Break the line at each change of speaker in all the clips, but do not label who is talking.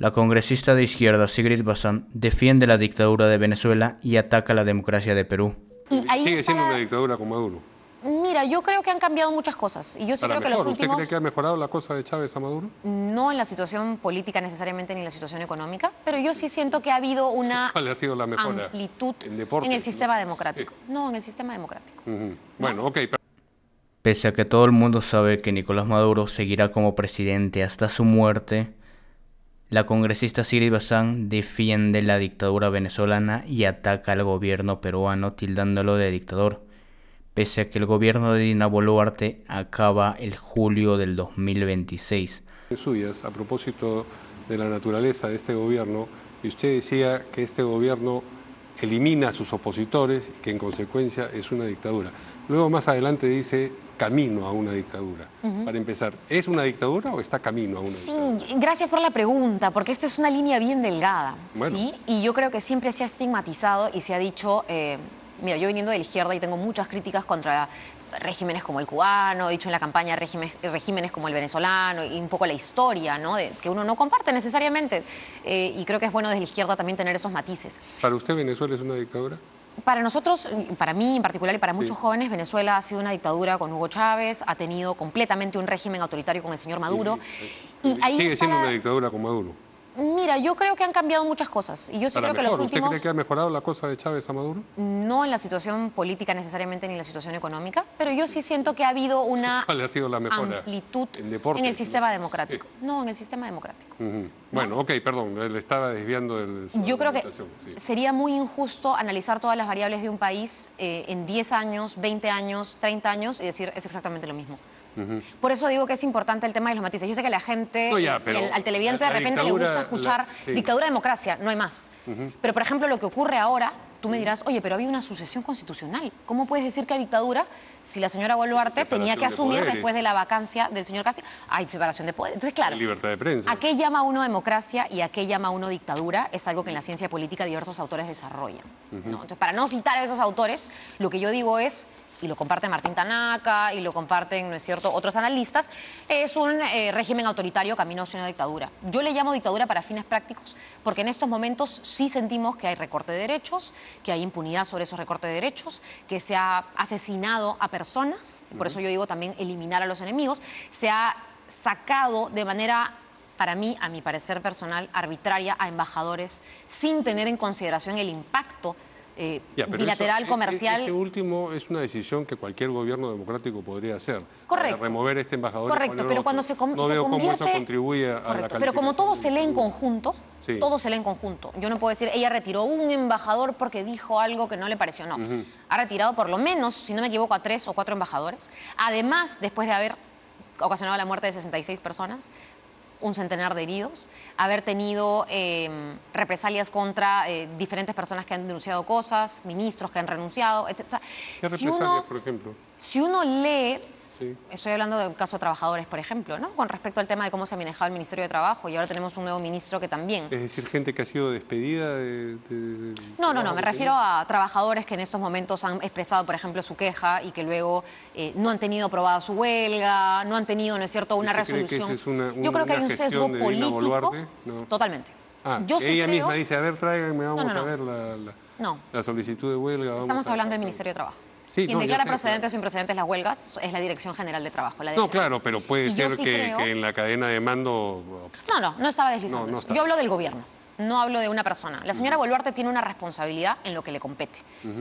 La congresista de izquierda Sigrid Bazán defiende la dictadura de Venezuela y ataca la democracia de Perú.
Y ahí
Sigue
está
siendo una dictadura con Maduro.
Mira, yo creo que han cambiado muchas cosas. Y yo sí
Para
creo que
mejor.
los
¿Usted
últimos...
cree que ha mejorado la cosa de Chávez a Maduro?
No en la situación política necesariamente ni en la situación económica, pero yo sí siento que ha habido una
¿Cuál ha sido la mejora?
amplitud
En deportes,
en el sistema
¿no?
democrático. No, en el sistema democrático.
Bueno, ok.
Pese a que todo el mundo sabe que Nicolás Maduro seguirá como presidente hasta su muerte, la congresista Sigrid Bazán defiende la dictadura venezolana y ataca al gobierno peruano tildándolo de dictador, pese a que el gobierno de Dina Boluarte acaba el julio del 2026.
Suyas a propósito de la naturaleza de este gobierno, y usted decía que este gobierno elimina a sus opositores y que en consecuencia es una dictadura. Luego más adelante dice camino a una dictadura. Para empezar, ¿es una dictadura o está camino a una dictadura?
Sí, gracias por la pregunta, porque esta es una línea bien delgada,
Bueno.
¿sí? Y yo creo que siempre se ha estigmatizado y se ha dicho, mira, yo viniendo de la izquierda y tengo muchas críticas contra regímenes como el cubano, he dicho en la campaña regímenes como el venezolano y un poco la historia, ¿no? Que uno no comparte necesariamente. Y creo que es bueno desde la izquierda también tener esos matices.
¿Para usted Venezuela es una dictadura?
Para nosotros, para mí en particular y para muchos
Sí.
jóvenes, Venezuela ha sido una dictadura con Hugo Chávez, ha tenido completamente un régimen autoritario con el señor Maduro. Y ahí
Sigue
está
siendo una dictadura con Maduro.
Mira, yo creo que han cambiado muchas cosas. Y yo sí
Para
creo que
mejor.
los
¿Usted
últimos...
cree que ha mejorado la cosa de Chávez a Maduro?
No en la situación política necesariamente ni en la situación económica, pero yo sí siento que ha habido una
¿Cuál ha sido la mejora?
amplitud
En deportes,
en el sistema
¿no?
democrático. No, en el sistema democrático.
Bueno, ok, perdón, le estaba desviando del...
Yo creo que
argumentación, sí.
sería muy injusto analizar todas las variables de un país en 10 años, 20 años, 30 años y decir es exactamente lo mismo. Por eso digo que es importante el tema de los matices. Yo sé que la gente,
No, ya,
y
pero
al televidente de
la
repente le
dictadura,
gusta escuchar
sí.
dictadura, democracia, no hay más. Pero, por ejemplo, lo que ocurre ahora, tú me dirás, oye, pero había una sucesión constitucional. ¿Cómo puedes decir que hay dictadura si la señora Boluarte
Separación
tenía que
de
asumir
poderes.
después de la vacancia del señor Castillo? Hay separación de poderes. Entonces, claro,
Hay libertad de prensa.
¿a qué llama uno democracia y a qué llama uno dictadura? Es algo que en la ciencia política diversos autores desarrollan, ¿no? Entonces, para no citar a esos autores, lo que yo digo es, y lo comparte Martín Tanaka, y lo comparten, ¿no es cierto?, otros analistas, es un régimen autoritario camino hacia una dictadura. Yo le llamo dictadura para fines prácticos, porque en estos momentos sí sentimos que hay recorte de derechos, que hay impunidad sobre esos recortes de derechos, que se ha asesinado a personas, por eso yo digo también eliminar a los enemigos, se ha sacado de manera, para mí, a mi parecer personal, arbitraria a embajadores sin tener en consideración el impacto
Ya, pero
bilateral, comercial.
Ese último es una decisión que cualquier gobierno democrático podría hacer.
Correcto.
Para remover este embajador. y
Correcto,
poner
pero
otro.
cuando se
No
se
veo cómo
convierte...
eso contribuye a la
Correcto,
calificación.
pero como todo se lee en
de dictadura.
conjunto,
Sí.
todo se lee en conjunto. Yo no puedo decir, ella retiró un embajador porque dijo algo que no le pareció, no. Ha retirado por lo menos, si no me equivoco, a 3 o 4 embajadores. Además, después de haber ocasionado la muerte de 66 personas, un centenar de heridos, haber tenido represalias contra diferentes personas que han denunciado cosas, ministros que han renunciado, etc.
¿Qué represalias, por ejemplo?
Si uno lee,
Sí.
estoy hablando del caso de trabajadores, por ejemplo, ¿no? Con respecto al tema de cómo se ha manejado el Ministerio de Trabajo, y ahora tenemos un nuevo ministro que también...
Es decir, gente que ha sido despedida
No, me refiero a trabajadores que en estos momentos han expresado, por ejemplo, su queja y que luego no han tenido aprobada su huelga, no han tenido, ¿no es cierto?, una
¿Usted cree que
resolución.
esa es una
Yo creo que hay un
gestión
sesgo
de Dina
político.
Boluarte? No.
Totalmente.
Yo
sí
ella
creo...
misma dice, a ver, tráiganme, vamos
No.
a ver
No.
la solicitud de huelga. vamos
Estamos
a-
hablando del Ministerio de Trabajo.
Sí,
Quien
no, ya
declara
sé,
procedentes
claro.
o improcedentes las huelgas es la Dirección General de Trabajo. La
No,
DGT.
claro, pero puede
Y yo
ser
sí
que
creo-
en la cadena de mando...
No estaba deslizando.
No
eso.
estaba.
Yo hablo del gobierno, no hablo de una persona. La señora Boluarte tiene una responsabilidad en lo que le compete.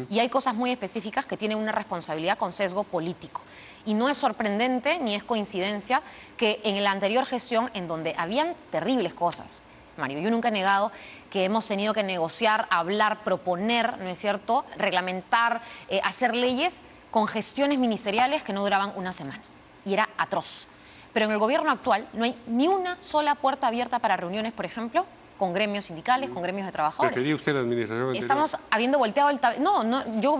Y hay cosas muy específicas que tienen una responsabilidad con sesgo político. Y no es sorprendente ni es coincidencia que en la anterior gestión, en donde habían terribles cosas, Mario, yo nunca he negado que hemos tenido que negociar, hablar, proponer, ¿no es cierto?, reglamentar, hacer leyes con gestiones ministeriales que no duraban una semana. Y era atroz. Pero en el gobierno actual no hay ni una sola puerta abierta para reuniones, por ejemplo, con gremios sindicales, con gremios de trabajadores.
¿Prefería usted la administración anterior?
Estamos habiendo volteado el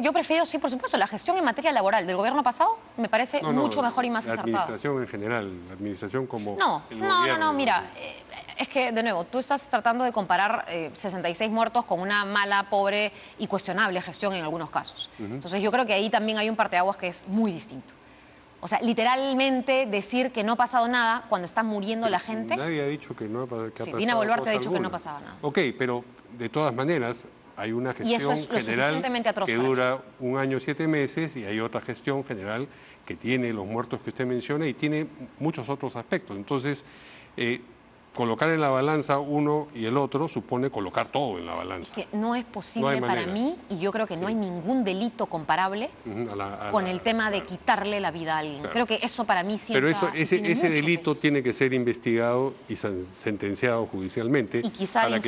yo prefiero, sí, por supuesto, la gestión en materia laboral del gobierno pasado me parece mucho mejor y más
la
acertada.
administración en general, la administración como
No,
el gobierno.
mira, es que, de nuevo, tú estás tratando de comparar 66 muertos con una mala, pobre y cuestionable gestión en algunos casos. Entonces yo creo que ahí también hay un parteaguas que es muy distinto. O sea, literalmente decir que no ha pasado nada cuando está muriendo la gente.
Nadie ha dicho que no ha pasado
Dina Boluarte ha
cosa
dicho que no
alguna.
pasaba nada.
Ok, pero de todas maneras hay una
Y eso
gestión
es lo
general
suficientemente atroz
que
para mí.
dura 1 año 7 meses y hay otra gestión general que tiene los muertos que usted menciona y tiene muchos otros aspectos. Entonces, colocar en la balanza uno y el otro supone colocar todo en la balanza.
Que no es
No
posible
hay
para
manera.
mí, y yo creo que no hay ningún delito comparable con el tema de quitarle la vida a alguien.
Claro.
Creo que eso para mí sienta,
Pero ese
tiene mucho
delito
peso.
tiene que ser investigado y sentenciado judicialmente
Y quizá el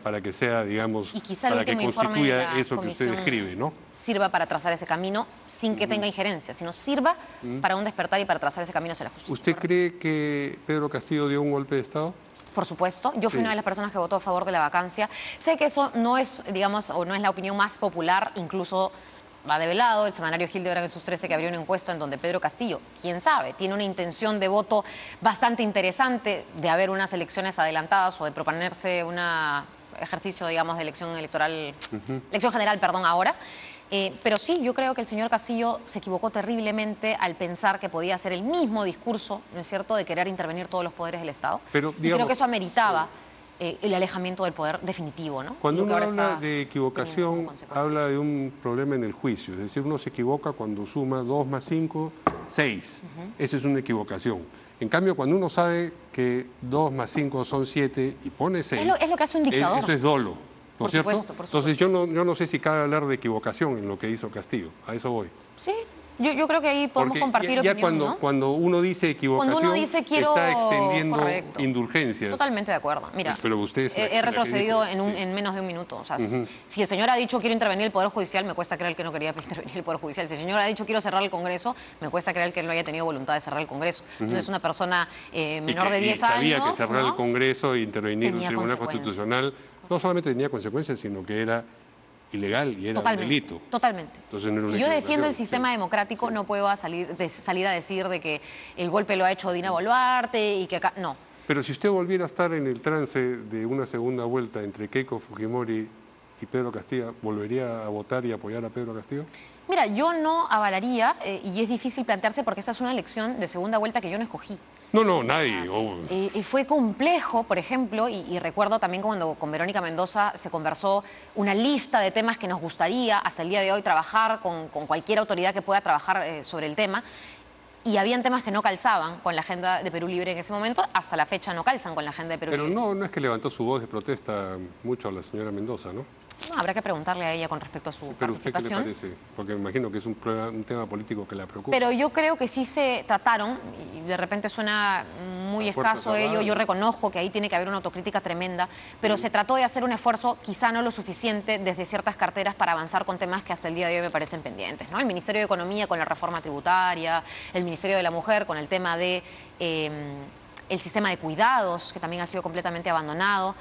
para que sea, digamos,
Y quizá el
para que
último informe de
constituya
la
eso que usted
comisión
describe, ¿no?
sirva para trazar ese camino sin que tenga injerencia, sino sirva para un despertar y para trazar ese camino hacia la justicia.
¿Usted cree que Pedro Castillo dio un golpe de Estado?
Por supuesto, yo fui
Sí.
una de las personas que votó a favor de la vacancia. Sé que eso no es, digamos, o no es la opinión más popular, incluso va develado el semanario Hildebrand en sus 13 que abrió una encuesta en donde Pedro Castillo, quién sabe, tiene una intención de voto bastante interesante de haber unas elecciones adelantadas o de proponerse un ejercicio, digamos, de elección electoral, elección general, perdón, ahora. Pero sí, yo creo que el señor Castillo se equivocó terriblemente al pensar que podía hacer el mismo discurso, ¿no es cierto?, de querer intervenir todos los poderes del Estado.
Pero,
Y
digamos,
creo que eso ameritaba el alejamiento del poder definitivo, ¿no?
Cuando
Lo que
uno
ahora
habla
está
de
teniendo
equivocación,
como consecuencia.
habla de un problema en el juicio. Es decir, uno se equivoca cuando suma 2 más 5, 6. Esa es una equivocación. En cambio, cuando uno sabe que 2 más 5 son 7 y pone 6...
Es lo que hace un dictador.
Eso es dolo, ¿no
Por
es cierto?
supuesto, por
Entonces yo no sé si cabe hablar de equivocación en lo que hizo Castillo. A eso voy.
Sí, yo creo que ahí podemos
Porque
compartir
ya
opinión, ¿no?
cuando uno dice equivocación,
Cuando uno dice quiero...
está extendiendo
Correcto.
indulgencias.
Totalmente de acuerdo. Mira,
Pero usted es la
he
que
retrocedido
dijo, sí.
en menos de un minuto. O sea, si el señor ha dicho quiero intervenir el Poder Judicial, me cuesta creer que no quería intervenir el Poder Judicial. Si el señor ha dicho quiero cerrar el Congreso, me cuesta creer que él no haya tenido voluntad de cerrar el Congreso. Entonces, una persona menor de 10 años...
sabía que cerrar
¿no?
el Congreso e intervenir en un
Tenía
Tribunal
consecuencias.
Constitucional no solamente tenía consecuencias, sino que era ilegal y era un
Totalmente,
delito.
totalmente.
Entonces, no era una
Si yo defiendo el
equivocación,
sistema
sí.
democrático, no puedo salir a decir de que el golpe lo ha hecho Dina Boluarte y que acá... No.
Pero si usted volviera a estar en el trance de una segunda vuelta entre Keiko Fujimori y Pedro Castillo, ¿volvería a votar y apoyar a Pedro Castillo?
Mira, yo no avalaría, y es difícil plantearse porque esta es una elección de segunda vuelta que yo no escogí.
No, nadie.
Y fue complejo, por ejemplo, y recuerdo también cuando con Verónica Mendoza se conversó una lista de temas que nos gustaría hasta el día de hoy trabajar con cualquier autoridad que pueda trabajar sobre el tema. Y habían temas que no calzaban con la agenda de Perú Libre en ese momento, hasta la fecha no calzan con la agenda de Perú
Pero
Libre.
no es que levantó su voz de protesta mucho a la señora Mendoza, ¿no?
No, habrá que preguntarle a ella con respecto a su
Pero ¿usted qué le
participación.
parece? Porque me imagino que es un tema político que la preocupa.
Pero yo creo que sí se trataron, y de repente suena muy
A puerta
escaso ello,
cerrada.
yo reconozco que ahí tiene que haber una autocrítica tremenda, pero se trató de hacer un esfuerzo, quizá no lo suficiente, desde ciertas carteras para avanzar con temas que hasta el día de hoy me parecen pendientes, ¿no? El Ministerio de Economía con la reforma tributaria, el Ministerio de la Mujer con el tema de el sistema de cuidados, que también ha sido completamente abandonado.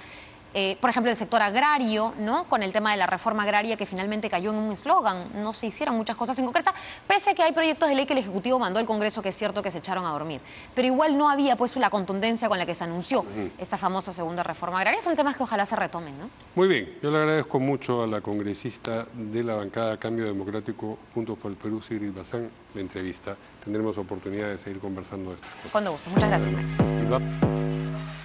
Por ejemplo, el sector agrario, ¿no? Con el tema de la reforma agraria que finalmente cayó en un eslogan. No se hicieron muchas cosas en concreta, pese a que hay proyectos de ley que el Ejecutivo mandó al Congreso que es cierto que se echaron a dormir. Pero igual no había pues la contundencia con la que se anunció esta famosa segunda reforma agraria. Son temas que ojalá se retomen, ¿no?
Muy bien, yo le agradezco mucho a la congresista de la bancada Cambio Democrático Juntos por el Perú, Sigrid Bazán, la entrevista. Tendremos oportunidad de seguir conversando de estas cosas.
Cuando guste. Muchas gracias, Max.
Y va-